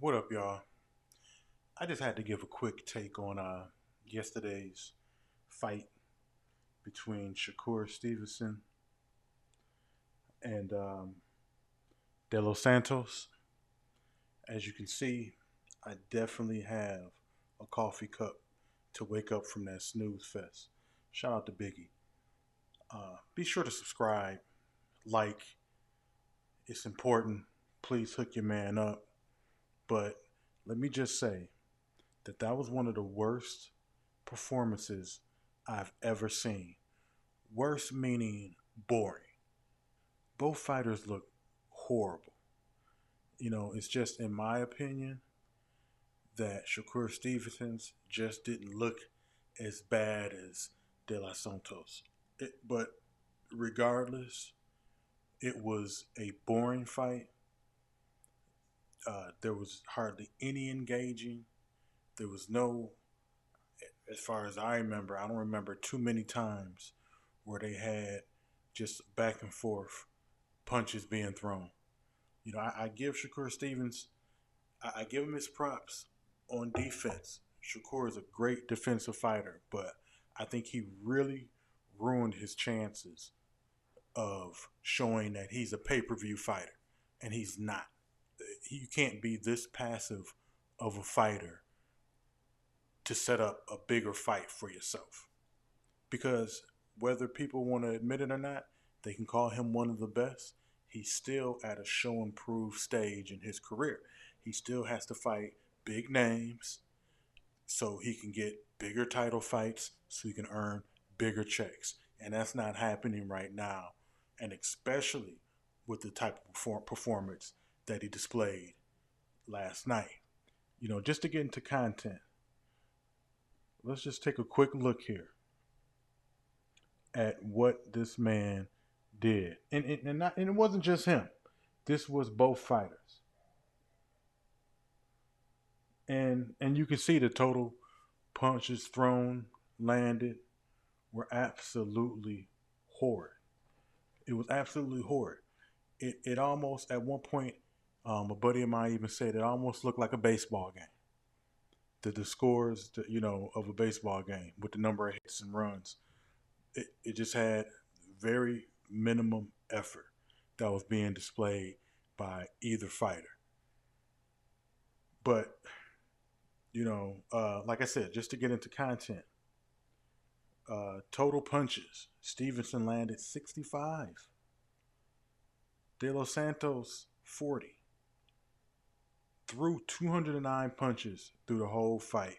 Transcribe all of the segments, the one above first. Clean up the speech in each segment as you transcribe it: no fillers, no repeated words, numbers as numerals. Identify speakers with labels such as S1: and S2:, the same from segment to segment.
S1: What up, y'all? I just had to give a quick take on yesterday's fight between Shakur Stevenson and De Los Santos. As you can see, I definitely have a coffee cup to wake up from that snooze fest. Shout out to Biggie. Be sure to subscribe, like. It's important. Please hook your man up. But let me just say that was one of the worst performances I've ever seen. Worst meaning boring. Both fighters look horrible. It's just in my opinion that Shakur Stevenson's just didn't look as bad as De Los Santos. But regardless, it was a boring fight. There was hardly any engaging. There was no, as far as I remember, I don't remember too many times where they had just back and forth punches being thrown. I give Shakur Stevens, I give him his props on defense. Shakur is a great defensive fighter, but I think he really ruined his chances of showing that he's a pay-per-view fighter, and he's not. You can't be this passive of a fighter to set up a bigger fight for yourself. Because whether people want to admit it or not, they can call him one of the best. He's still at a show and prove stage in his career. He still has to fight big names so he can get bigger title fights, so he can earn bigger checks. And that's not happening right now. And especially with the type of performance that he displayed last night. Just to get into content, let's just take a quick look here at what this man did. And it wasn't just him. This was both fighters. And you can see the total punches thrown, landed were absolutely horrid. It was absolutely horrid. It almost, at one point, a buddy of mine even said it almost looked like a baseball game. The scores, of a baseball game with the number of hits and runs. It just had very minimum effort that was being displayed by either fighter. But, like I said, just to get into content, total punches, Stevenson landed 65. De Los Santos, 40. Threw 209 punches through the whole fight.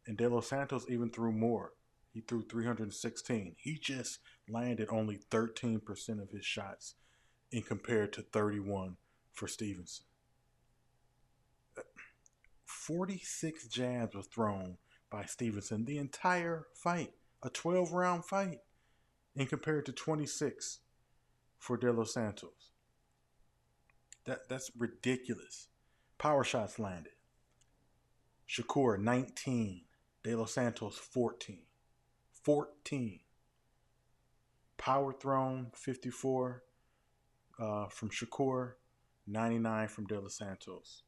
S1: And De Los Santos even threw more. He threw 316. He just landed only 13% of his shots in compared to 31 for Stevenson. 46 jabs were thrown by Stevenson the entire fight. A 12-round fight in compared to 26 for De Los Santos. That's ridiculous. Power shots landed. Shakur, 19. De Los Santos, 14. 14. Power thrown, 54 from Shakur, 99 from De Los Santos.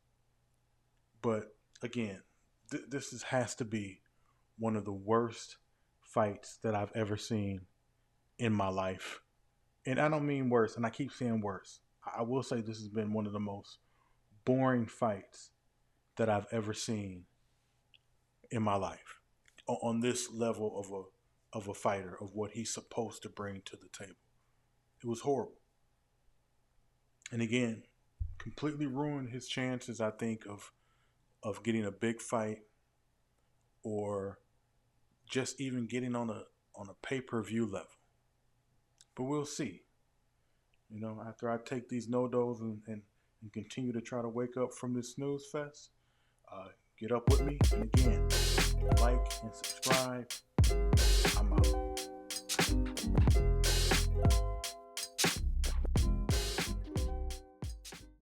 S1: But again, this has to be one of the worst fights that I've ever seen in my life. And I don't mean worse, and I keep saying worse. I will say this has been one of the most boring fights that I've ever seen in my life on this level of a fighter, of what he's supposed to bring to the table. It was horrible. And again, completely ruined his chances, I think, of getting a big fight, or just even getting on a pay-per-view level. But we'll see. After I take these no-dos and continue to try to wake up from this snooze fest, get up with me. And again, like and subscribe. I'm out.